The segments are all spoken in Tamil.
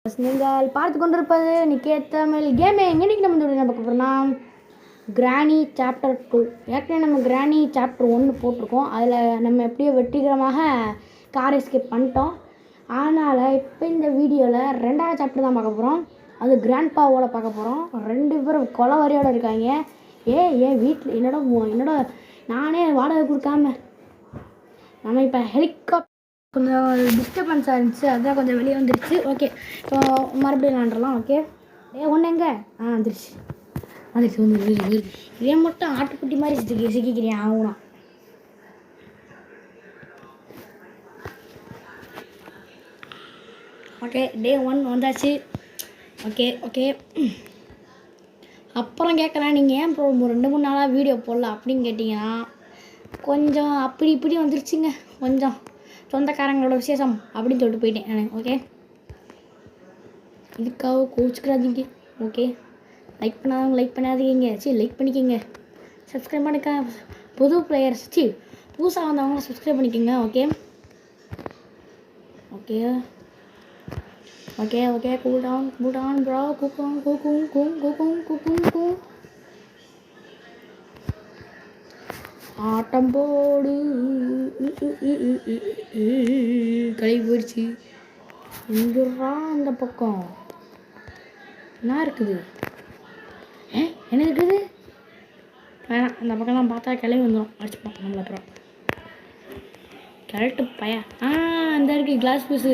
நீங்கள் பார்த்து கொண்டிருப்பது நிக்கேத் தமிழ் கேமிங். இன்னைக்கு நம்ம என்ன பார்க்க போகிறோம்னா கிராணி சாப்டர் 2. ஏற்கனவே நம்ம கிராணி சாப்டர் 1 போட்டிருக்கோம். அதில் நம்ம எப்படியோ வெற்றிகரமாக கார் எஸ்கேப் பண்ணிட்டோம். அதனால் இப்போ இந்த வீடியோவில் 2வது சாப்டர் தான் பார்க்க போகிறோம். அது கிராண்ட்பாவோட பார்க்க போகிறோம். 2 பேரும் கொலவரியோடு இருக்காங்க. ஏன் வீட்டில் என்னோட நானே வாடகை கொடுக்காம நம்ம இப்போ ஹெலிகாப்டர் கொஞ்சம் டிஸ்டர்பன்ஸாக இருந்துச்சு, அதுதான் கொஞ்சம் வெளியே வந்துடுச்சு. ஓகே, ஸோ மறுபடியும் விளாண்டுலாம். ஓகே, ஒன்று எங்கே வந்துடுச்சு வந்துடுச்சு. இதே மட்டும் ஆட்டுக்குட்டி மாதிரி சிக்கிக்கிறேன் ஆகுனா. ஓகே, டே 1 வந்தாச்சு. ஓகே அப்புறம் கேட்குறேன், நீங்கள் ஏன் ப்ரோ 2-3 நாளாக வீடியோ போடல அப்படின்னு கேட்டிங்கன்னா, கொஞ்சம் அப்படி இப்படி வந்துருச்சுங்க. கொஞ்சம் சொந்தக்காரங்களோட விசேஷம் அப்படின்னு சொல்லிட்டு போயிட்டேன் நான். ஓகே, இதுக்காக கோச்சிக்கிறாதீங்க. ஓகே, லைக் பண்ணாதவங்க லைக் பண்ணாதீங்க. லைக் பண்ணிக்கோங்க. சப்ஸ்கிரைப் பண்ணிக்க. புது பிளேயர்ஸ் புதுசாக வந்தவங்க சப்ஸ்கிரைப் பண்ணிக்கோங்க. Okay cool down bro. கூக்கும் ஆட்டம் போடு. கை போயிடுச்சு. இங்குறா அந்த பக்கம் என்ன இருக்குது? என்ன இருக்குது? வேணாம், அந்த பக்கம்லாம் பார்த்தா கிளம்பி வந்துடும். அடிச்சுப்போம் நம்மள. அப்புறம் கிழட்டு பையன் அந்த இருக்குது கிளாஸ் பீஸு.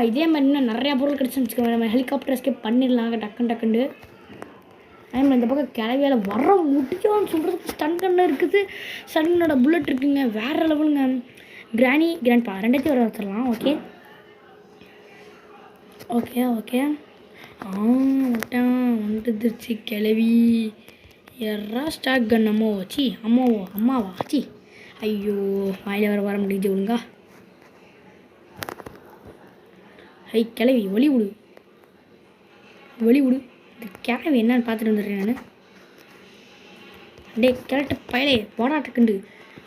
இதே மாதிரி இன்னும் நிறையா பொருள் கிடச்சுன்னு வச்சுக்கோங்க. நம்ம ஹெலிகாப்டர் எஸ்கேப் பண்ணிடலாம் டக்குன்னு. அதே மாதிரி இந்த பக்கம் கிளவியால் வர முடியும்னு சொல்கிறதுக்கு ஸ்டன் கண்ணு இருக்குது. ஸ்டன் கண்ணோட புல்லட் இருக்குங்க, வேறு லெவலுங்க. கிராண்ட்பா 2த்தையும் வர வச்சிடலாம். ஓகே வந்துடுச்சு கிளவி. எறா ஸ்டாக் கன் அம்மாவா ஐயோ, வாயில் வர முடியுது ஒழுங்கா. கிளவி ஒளி விடு. கிளவி என்னன்னு பார்த்துட்டு வந்துடுறேன் நான். கிழட்டு பயலே போராட்டக்குண்டு.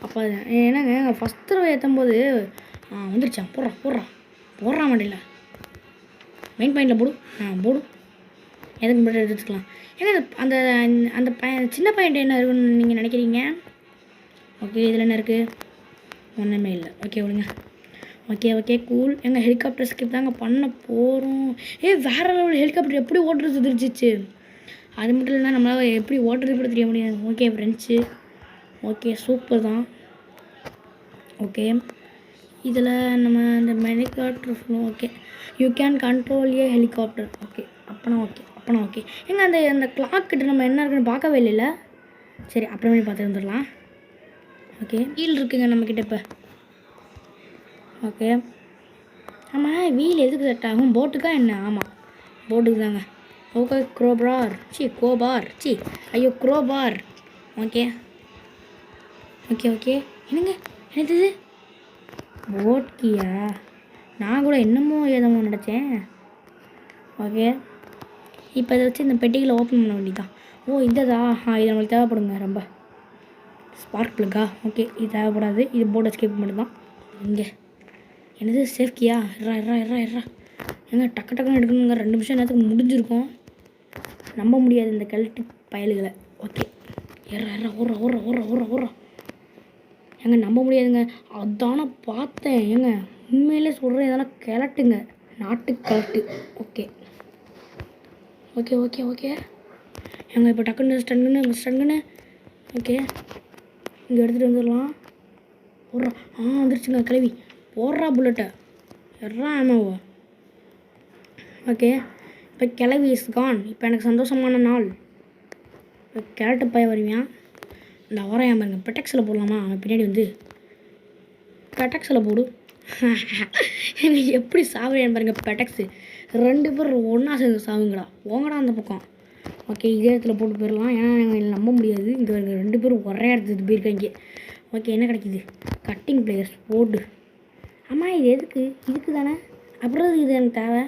அப்போ என்னங்க ஃபஸ்ட் தடவை ஏற்றும் போது வந்துருச்சான். போடுறா மாட்டேல. மெயின் பாயிண்டில் போடு. எதுக்கு மட்டும் எடுத்துக்கலாம். ஏன்னா அந்த அந்த சின்ன பாயிண்ட் என்ன இருக்குன்னு நீங்கள் நினைக்கிறீங்க? ஓகே, இதில் என்ன இருக்குது? ஒன்றுமே இல்லை. ஓகே விடுங்க. Okay cool. எங்கள் ஹெலிகாப்டர் ஸ்கிப் தாங்க பண்ண போகிறோம். வேறு லெவல் ஹெலிகாப்டர் எப்படி ஓட்டுறது தெரிஞ்சிச்சு. அது மட்டும் இல்லைனா நம்மளால் எப்படி ஓட்டுறது கூட தெரிய முடியாது. Okay friends. ஓகே, சூப்பர் தான். ஓகே, இதில் நம்ம இந்த helicopter okay, you can control A helicopter. அப்பனா ஓகே. அந்த கிளாக் கிட்ட நம்ம என்ன இருக்குன்னு பார்க்கவே இல்லைல்ல. சரி, அப்புறமே பார்த்து வந்துடலாம். ஓகே, வீல் இருக்குங்க நம்மக்கிட்ட இப்போ. ஓகே, ஆமாம், வீல் எதுக்கு செட் ஆகும்? போட்டுக்கா என்ன? ஆமாம், போட்டுக்கு தாங்க. ஓகே, கோபார். ஐயோ க்ரோபார். ஓகே என்னது போட்கியா? நான் கூட என்னமோ நினச்சேன். ஓகே, இப்போ இதை வச்சு இந்த பெட்டிகளை ஓப்பன் பண்ண வேண்டியதான். இதா இது நம்மளுக்கு தேவைப்படுங்க ரொம்ப. ஸ்பார்க் ப்ளக்கா? ஓகே, இது தேவைப்படாது. இது போர்டு எஸ்கேப் மட்டும்தான். இங்கே என்னது சேஃப்கியா? எறா எங்க டக்குன்னு எடுக்கணுங்க. 2 நிமிஷம் நேரத்துக்கு முடிஞ்சிருக்கும். நம்ப முடியாது இந்த கழட்டு பயல்களை. ஓகே, ஓடுறா ஏங்க நம்ப முடியாதுங்க. அதான பார்த்தேன். உண்மையிலே சொல்கிறேன், இதெல்லாம் கிளட்டுங்க, நாட்டு கிளட்டு. ஓகே இப்போ டக்குன்னு ஸ்டன்னுன்னு. ஓகே, இங்கே எடுத்துகிட்டு வந்துடலாம். வந்துருச்சுங்க கிளவி. போடுறா புல்லட்டை. எறா ஆமாவோ. ஓகே, இப்போ கிளவி இஸ் கான். இப்போ எனக்கு சந்தோஷமான நாள். இப்போ கேரட்டு பைய வருவியான். இந்த வரேன் பாருங்க. பெட்டக்ஸில் போடலாமா? அவன் பின்னாடி வந்து பெட்டக்ஸில் போடு. எனக்கு எப்படி சாவுறேன் பாருங்க. பெட்டக்ஸு 2 பேர் ஒன்றா சேர்ந்து சாவுங்களா. போங்கடா அந்த பக்கம். ஓகே, இதே இடத்துல போட்டு போயிடலாம். ஏன்னா எங்களை நம்ப முடியாது. இங்கே 2 பேரும் ஒரே இடத்துக்கு போயிருக்காங்க. ஓகே, என்ன கிடைக்கிது? கட்டிங் பிளேயர்ஸ் போடு. ஆமாம், இது இதுக்கு தானே. அப்புறம் இது எனக்கு தேவை.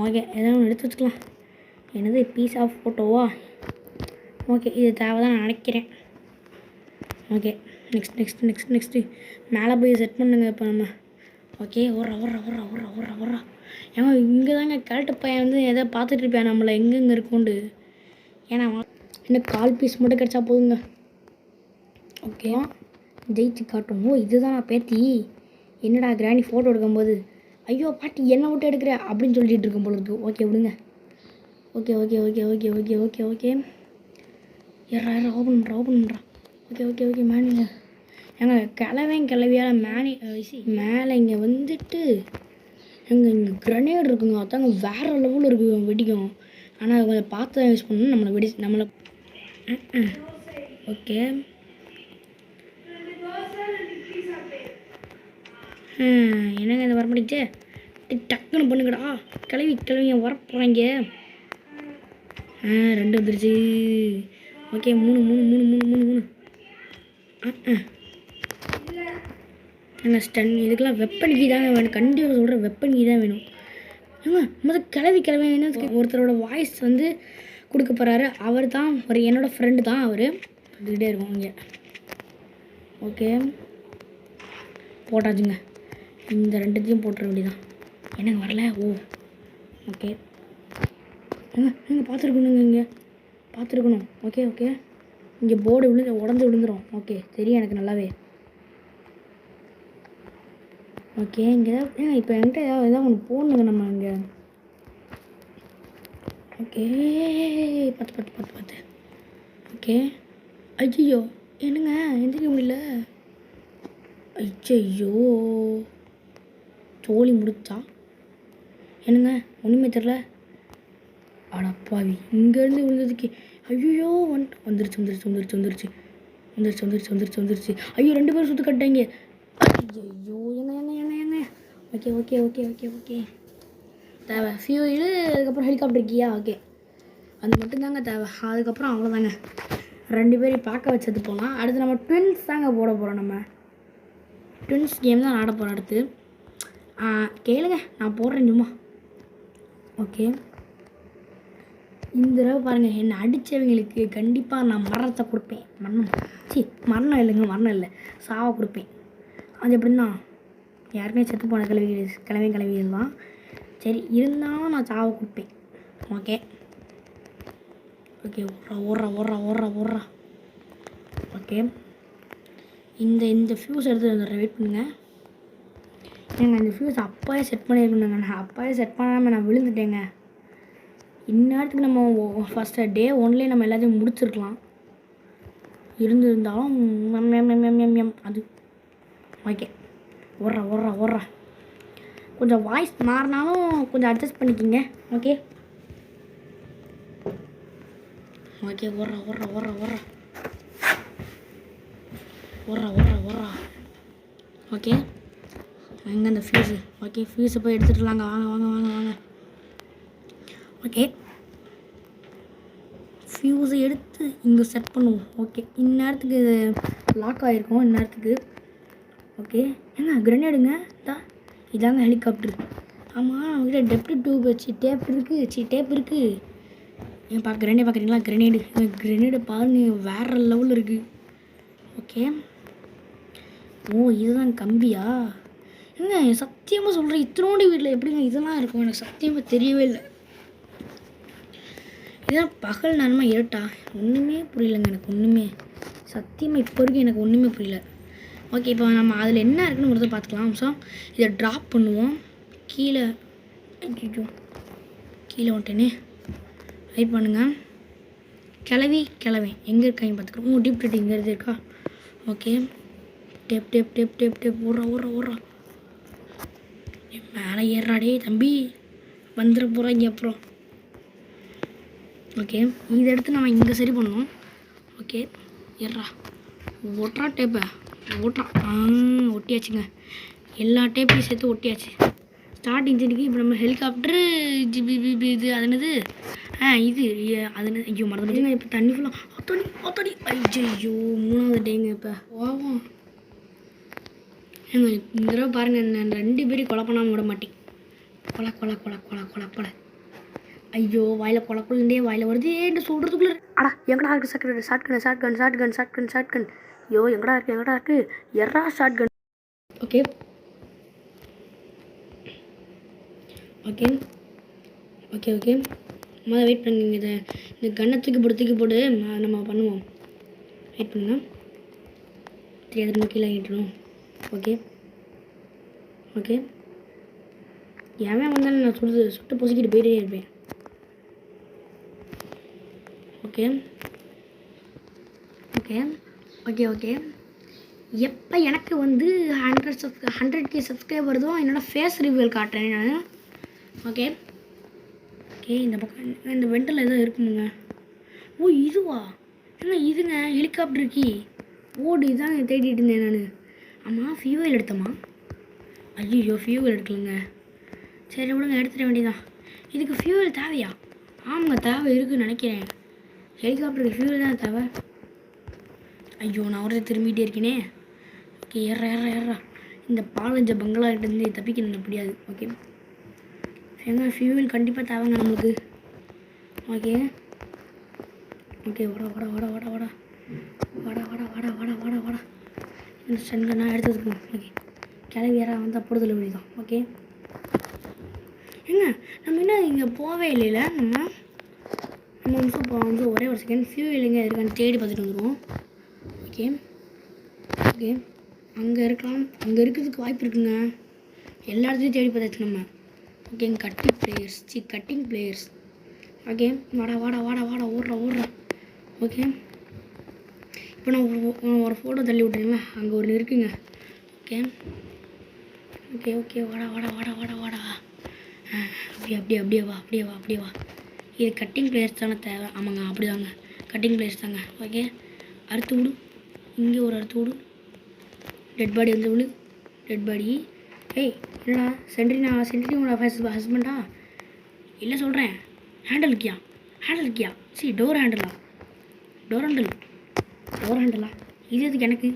ஓகே, எதாவது ஒன்று எடுத்து வச்சுக்கலாம். என்னது பீஸ் ஆஃப் ஃபோட்டோவா? ஓகே, இது தேவை தான் நினைக்கிறேன். ஓகே, நெக்ஸ்ட்டு மேலே போய் செட் பண்ணுங்க இப்போ நம்ம. ஓகே, ஓடுறா ஏன்னா இங்கே தாங்க கரெக்டு பையன் வந்து எதை பார்த்துட்டு இருப்பேன் நம்மளை எங்கெங்கே இருக்கோண்டு. ஏன்னா இன்னும் 4 பீஸ் மட்டும் கிடச்சா போதுங்க. ஓகே ஜெயிச்சு காட்டும். ஓ இதுதான் பேத்தி. என்னடா கிராணி ஃபோட்டோ எடுக்கும்போது ஐயோ பாட்டி என்ன விட்டு எடுக்கிற அப்படின்னு சொல்லிட்டு இருக்கும் போல இருக்கு. ஓகே விடுங்க. Okay okay okay okay okay okay okay யாரா ஓப்பன் பண்ணுறா. ஓகே ஓகே ஓகே மேனேஜர் ஏங்க கிளவியால் மேலே இங்கே வந்துட்டு எங்கள் இங்கே கிரனேட் இருக்குங்க. அதாங்க வேறு லெவலில் இருக்குது வெடிக்கும். ஆனால் கொஞ்சம் பார்த்து தான் யூஸ் பண்ணணும். நம்மளை ஓகே என்னங்க இந்த வர மாட்டேங்குச்சே. டக்குன்னு பண்ணுங்கடா. கிளவிங்க வர போகிறாங்க. 2 வந்துருச்சு. Okay 3 stun. இதுக்கெல்லாம் வெப்பன் கீ தாங்க வேணும். கண்டிப்பாக சொல்கிறேன் வெப்பன் கீ தான் வேணும். முதல் கிளவி என்ன ஒருத்தரோட வாய்ஸ் வந்து கொடுக்க போகிறாரு. அவர் தான் என்னோடய ஃப்ரெண்டு தான் அவர். இதுக்கிட்டே இருக்கும் இங்கே. ஓகே போட்டாச்சுங்க. இந்த 2த்தையும் போட்டுற வேண்டியதான். என்னங்க வரல. ஓ ஓகே நீங்கள் பார்த்துருக்கணும். ஓகே ஓகே இங்கே போர்டு உடஞ்சி விழுந்துடும். ஓகே தெரியும் எனக்கு நல்லாவே. ஓகே இங்கே இப்போ என்கிட்ட ஏதாவது ஒன்று போடணுங்க நம்ம இங்கே. ஓகே 10 ஓகே ஐயோ என்னங்க எந்திரிக்க முடியல. ஐயோ தோழி முடிச்சா என்னங்க ஒன்றுமே தெரில. அடப்பாவி இங்கேருந்து விழுந்ததுக்கு ஐயோ வந்துருச்சு. ஐயோ 2 பேரும் சுற்று கட்டாங்க. ஐயோ ஏங்க okay okay okay okay okay தேவை ஃபியூலு. அதுக்கப்புறம் ஹெலிகாப்டர் கீயா. ஓகே அது மட்டும்தாங்க தேவை. அதுக்கப்புறம் அவ்வளோதாங்க. 2 பேரையும் பார்க்க வச்சது போகலாம். அடுத்து நம்ம ட்வின்ஸ் தாங்க போட போகிறோம். நம்ம ட்வின்ஸ் கேம் தான் ஆட போகிறோம் அடுத்து. கேளுங்க நான் போடுறேன் சும்மா. ஓகே இந்த தடவை பாருங்கள் என்னை அடித்தவங்களுக்கு கண்டிப்பாக நான் மரணத்தை கொடுப்பேன். மரணம் இல்லை சாவை கொடுப்பேன். அது எப்படின்னா யாருமே செத்து போன கிளவிகள் தான். சரி இருந்தாலும் நான் சாவை கொடுப்பேன். ஓகே ஓகே ஓடுறா. ஓகே இந்த ஃபியூஸ் எடுத்து வந்துடுறேன். வெயிட் பண்ணுங்கள். ஏங்க இந்த ஃபியூஸ் அப்போயே செட் பண்ணியிருக்கணுங்க. நான் அப்போயே செட் பண்ணாமல் நான் விழுந்துட்டேங்க. இந்நேரத்துக்கு நம்ம ஃபஸ்ட்டு டே 1லேயே நம்ம எல்லாத்தையும் முடிச்சிருக்கலாம். இருந்தாலும் அது ஓகே ஓடுறா. கொஞ்சம் வாய்ஸ் மாறினாலும் கொஞ்சம் அட்ஜஸ்ட் பண்ணிக்கிங்க. ஓகே ஓடுறா. ஓகே எங்கே அந்த ஃபியூஸு. ஓகே ஃபியூஸை போய் எடுத்துகிட்டுலாங்க. வாங்க. ஓகே ஃபியூஸை எடுத்து இங்கே செட் பண்ணுவோம். ஓகே இந்நேரத்துக்கு லாக் ஆகிருக்கும் இந்நேரத்துக்கு. ஓகே ஏங்க கிரனேடுங்க இதாங்க ஹெலிகாப்டர். ஆமாம் நம்மகிட்ட டெப்டி டியூப் வச்சு டேப் இருக்குது. ஏன் கிரனேட் பார்க்குறீங்களா? கிரனேடு பாருங்க வேறு லெவலில் இருக்குது. ஓகே ஓ இதுதான் கம்பியா? ஏங்க சத்தியமாக சொல்கிறேன் இத்தனோண்டு வீட்டில் எப்படிங்க இதெல்லாம் இருக்கும்? எனக்கு சத்தியமாக தெரியவே இல்லை. இதான் பகல் நேரமாக இருட்டா? ஒன்றுமே புரியலைங்க எனக்கு. ஒன்றுமே சத்தியமாக இப்போ வரைக்கும் எனக்கு ஒன்றுமே புரியல. ஓகே இப்போ நம்ம அதில் என்ன இருக்குன்னு ஒரு பார்த்துக்கலாம். ஸோ இதை ட்ராப் பண்ணுவோம் கீழே. கீழே வந்துட்டேனே. வெயிட் பண்ணுங்கள். கிளவி எங்கே இருக்காங்க பார்த்துக்கிறோம். டீப் டேட் இங்கே இருக்கா? ஓகே டேப் ஓடுறா. மேலே ஏறாடே தம்பி வந்துட போகிறாங்க அப்புறம். ஓகே இதை எடுத்து நம்ம இங்கே சரி பண்ணணும். ஓகே ஏறா ஒட்டுறா டேப்பை ஒட்டியாச்சுங்க. எல்லா டேப்பையும் சேர்த்து ஒட்டியாச்சு. ஸ்டார்டிங் செடிக்கு இப்போ நம்ம ஹெலிகாப்டரு இது அது என்னது இது அது ஐயோ மறந்துடுங்க. இப்போ தண்ணி ஃபுல்லாக ஒத்தடி ஐயோ 3வது டேங்க. இப்போ ஓவம் ஏங்க இந்த தடவை பாருங்கள் நான் 2 பேரையும் கொலை பண்ணாமல் விட மாட்டேன். கொலை ஐயோ வாயில் கொலக்குள்ளே வாயில் வருது. ஏன்னு சொல்கிறதுக்குள்ளே அடா எங்கடா இருக்குது ஷார்ட் கன். ஐயோ எங்கடா இருக்குது எறா shotgun. Okay okay okay okay முதல்ல வெயிட் பண்ணுங்க. இந்த கண்ணை தூக்கி போட்டு நம்ம பண்ணுவோம். வெயிட் பண்ணுங்க. தெரியாது கீழே ஆகிட்டுரும். ஓகே ஓகே எவன் வந்தாலும் நான் சுட்டு பொசுக்கிட்டு போயிட்டே இருப்பேன். ஓகே ஓகே ஓகே ஓகே எப்போ எனக்கு வந்து 100K சப்ஸ்கிரைப் வருதோ என்னோடய ஃபேஸ் ரிவ்யூல் காட்டுறேன் நான். ஓகே ஓகே இந்த பக்கம் இந்த வெண்டில் எதோ இருக்குங்க. ஓ இதுவா ஏன்னா இதுங்க ஹெலிகாப்டர் கீ ஓடு இதான் தேடிட்டு இருந்தேன் நான். ஆமாம் ஃபியூவல் எடுத்தோமா? ஐயோ ஃபியூவல் எடுக்கலைங்க. சரி விடுங்க, எடுத்துட வேண்டியதான். இதுக்கு ஃபியூவல் தேவையா? ஆமாங்க தேவை இருக்குதுன்னு நினைக்கிறேன். ஹெலிகாப்டருக்கு ஃபியூவல் தான் தேவை. ஐயோ நான் ஒருத்தர் திரும்பிகிட்டே இருக்கேனே. ஓகே ஏறா இந்த பாலஞ்ச பங்களாகிட்டேருந்து தப்பிக்கணும் முடியாது. ஓகே ஏங்க ஃபியூவல் கண்டிப்பாக தேவைங்க நம்மளுக்கு. ஓகே ஓகே வாடா இந்த சன்க நான் எடுத்து வச்சுக்கணும். ஓகே கிளவி யாராக வந்தால் போடுதல் தான். ஓகே ஏங்க நம்ம என்ன இங்கே போவே இல்லைல்ல. நம்ம வந்து ஒரே ஒரு செகண்ட் ஃபியூவல் எங்கே இருக்கான்னு தேடி பார்த்துட்டு வந்துடுவோம். ஓகே ஓகே அங்கே இருக்கலாம், அங்கே இருக்கிறதுக்கு வாய்ப்பு இருக்குங்க. எல்லா இடத்துலையும் தேடி பார்த்தாச்சு நம்ம. ஓகே கட்டிங் பிளேயர்ஸ் ஓகே வாடா ஓடுறா. ஓகே இப்போ நான் ஒரு ஃபோட்டோ தள்ளி விட்டுறீங்களா, அங்கே ஒன்று இருக்குங்க. ஓகே ஓகே ஓகே வாடா அப்படியே வா. இது கட்டிங் பிளேயர்ஸ் தானே தேவை. ஆமாங்க அப்படிதாங்க, கட்டிங் பிளேயர்ஸ் தாங்க. ஓகே அறுத்து விடு, இங்கே ஒரு அறுத்து விடு. டெட் பாடி வந்து விழு, டெட் பாடி. ஏய் என்னடா சென்ட்ரினோட ஹஸ்பண்டா? இல்லை சொல்கிறேன் ஹேண்டில் இருக்கியா? சரி டோர் ஹேண்டிலா இது எதுக்கு எனக்கு?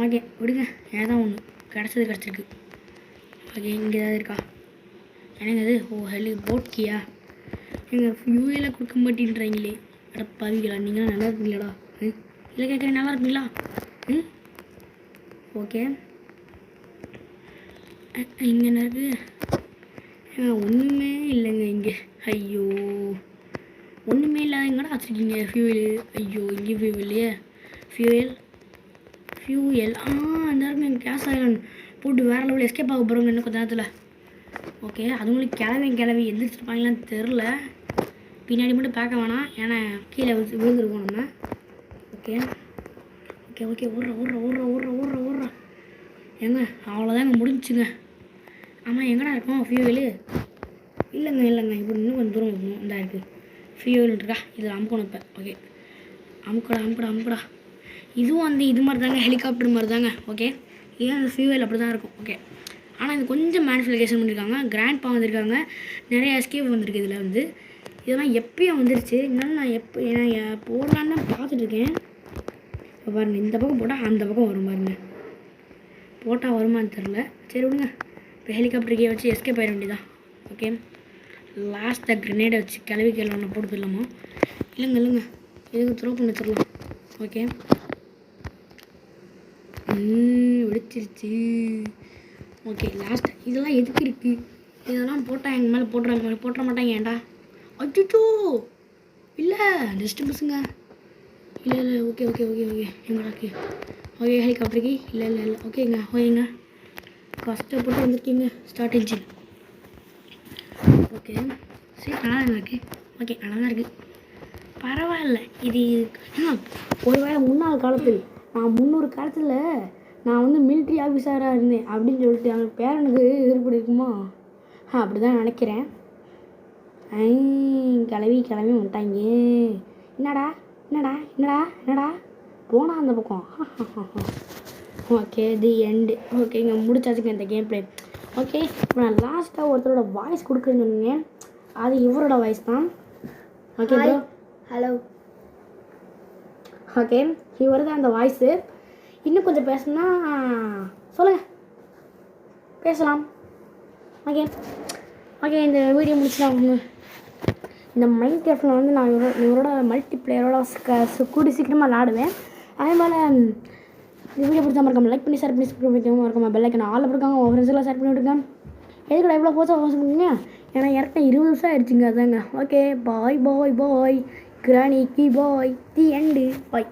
ஓகே விடுங்க, ஏதான் ஒன்று கிடச்சிருக்கு. ஓகே இங்கே ஏதாவது இருக்கா? என்னங்க அது? ஓ போட் கீயா? எங்கள் ஃபியூவெல்லாம் கொடுக்க மாட்டேன்றாங்களே. அட பாவிங்களா, நீங்களாம் நல்லா இருப்பீங்களாடா? இல்லை கேட்குறேன், நல்லா இருப்பீங்களா? ஓகே இங்கே என்ன இருக்குது? ஒன்றுமே இல்லைங்க இங்கே. ஐயோ ஒன்றுமே இல்லாத எங்கடா வச்சுருக்கீங்க ஃபியூவலு? ஐயோ இங்கே ஃபியூவல்லையே. ஃபியூயல் அந்த இருக்கும் எங்கள் கேஸ் ஆயிலன் போட்டு வேறு லெவலில் எஸ்கேப் ஆக போகிறோங்க இன்னும் கொஞ்சம் நேரத்தில். ஓகே அதுங்களுக்கு கிளவி எந்திரிச்சிருப்பாங்களான்னு தெரில. பின்னாடி மட்டும் பார்க்க வேணாம், ஏன்னா கீழே விழுந்துருக்கோம் நம்ம. ஓகே ஓடுறா ஏங்க அவ்வளோதாங்க முடிஞ்சுங்க. ஆமாம் எங்கடா இருக்கும் ஃபியூவலு? இல்லைங்க இப்போ இன்னும் கொஞ்சம் தூரம் இருக்கணும். இந்த இருக்குது ஃபியூவல் இருக்கா, இதில் அமுக்கணும் இப்போ. ஓகே அமுக்கடா. இதுவும் இது மாதிரி தாங்க, ஹெலிகாப்டர் மாதிரி தாங்க. ஓகே இதுதான் அந்த ஃபியூவல் அப்படி தான் இருக்கும். ஓகே ஆனால் இது கொஞ்சம் மேனிஃபிகேஷன் பண்ணியிருக்காங்க. கிராண்ட்பா வந்திருக்காங்க, நிறைய எஸ்கேப் வந்திருக்கு. இதில் இதெல்லாம் எப்பயும் வந்துருச்சு. இருந்தாலும் நான் போடலான்னு பார்த்துட்ருக்கேன். இப்போ பாருங்கள், இந்த பக்கம் போட்டால் அந்த பக்கம் வரும் பாருங்கள். போட்டால் வருமானு தெரில. சரி விடுங்க, இப்போ ஹெலிகாப்டருக்கே வச்சு எஸ்கேப் ஆகிட வேண்டியதான். ஓகே லாஸ்ட்டாக கிரனேடை வச்சு கிளவி ஒன்று போட்டு போயிடலாமா? இல்லைங்க எதுக்கு த்ரோ பண்ணி தரலாம். ஓகே வெடிச்சிருச்சு. ஓகே லாஸ்ட் இதெல்லாம் எதுக்கு இருக்குது? இதெல்லாம் போட்டால் எங்கள் மேலே போட்டுற மாட்டாங்க. ஏன்டா? அச்சோ இல்லை டிஸ்டர்பன்ஸுங்க. இல்லை ஓகே எங்கடா ஓகே ஹெலிகாப்டருக்கு இல்லை ஓகேங்க கஷ்டப்பட்டு வந்திருக்கீங்க. Start engine. ஓகே சரி நல்லா தான் இருக்குது. ஓகே நல்லா தான் இருக்குது, பரவாயில்ல. இது ஒருவேளை முன்னாள் காலத்தில் நான் 300 காலத்தில் நான் மிலிட்ரி ஆஃபீஸராக இருந்தேன் அப்படின்னு சொல்லிட்டு அவங்க பேரனுக்கு எதிர்ப்பு இருக்குமா? அப்படி தான் நினைக்கிறேன். கிளவி வந்துட்டாங்க. என்னடா போனால் அந்த பக்கம். ஓகே தி எண்டு. ஓகேங்க முடிச்சாச்சுங்க இந்த கேம் பிளே. ஓகே இப்போ நான் லாஸ்ட்டாக ஒருத்தரோட வாய்ஸ் கொடுக்குறேன்னு சொன்னீங்க, அது இவரோட வாய்ஸ் தான். Okay bro hello. ஓகே இவர் தான் அந்த வாய்ஸு. இன்னும் கொஞ்சம் பேசணும்னா சொல்லுங்கள், பேசலாம். ஓகே இந்த வீடியோ முடிச்சுலாம். இந்த மைண்ட் கிராஃப்டில் நான் இவரோட மல்டி பிளேயரோட கூடி சீக்கிரமாக விளாடுவேன். அதே போல் இந்த வீடியோ பிடிச்சா மறக்காம லைக் பண்ணி ஷேர் பண்ணி சப்ஸ்கிரைப் பண்ணி மறக்காம பெல் ஐக்கன் ஆல் இருக்காங்க, உங்கள் ஃப்ரெண்ட்ஸ் எல்லாம் ஷேர் பண்ணி விட்டுருங்க. எதுக்குடா இவ்வளோ போச்சா பண்ணுங்க? ஏன்னா இறக்க 20 நிமிஷம் ஆயிடுச்சுங்க. அதாங்க. ஓகே பாய் பாய் பாய் கிராணிக்கு பாய் தி எண்டு பாய்.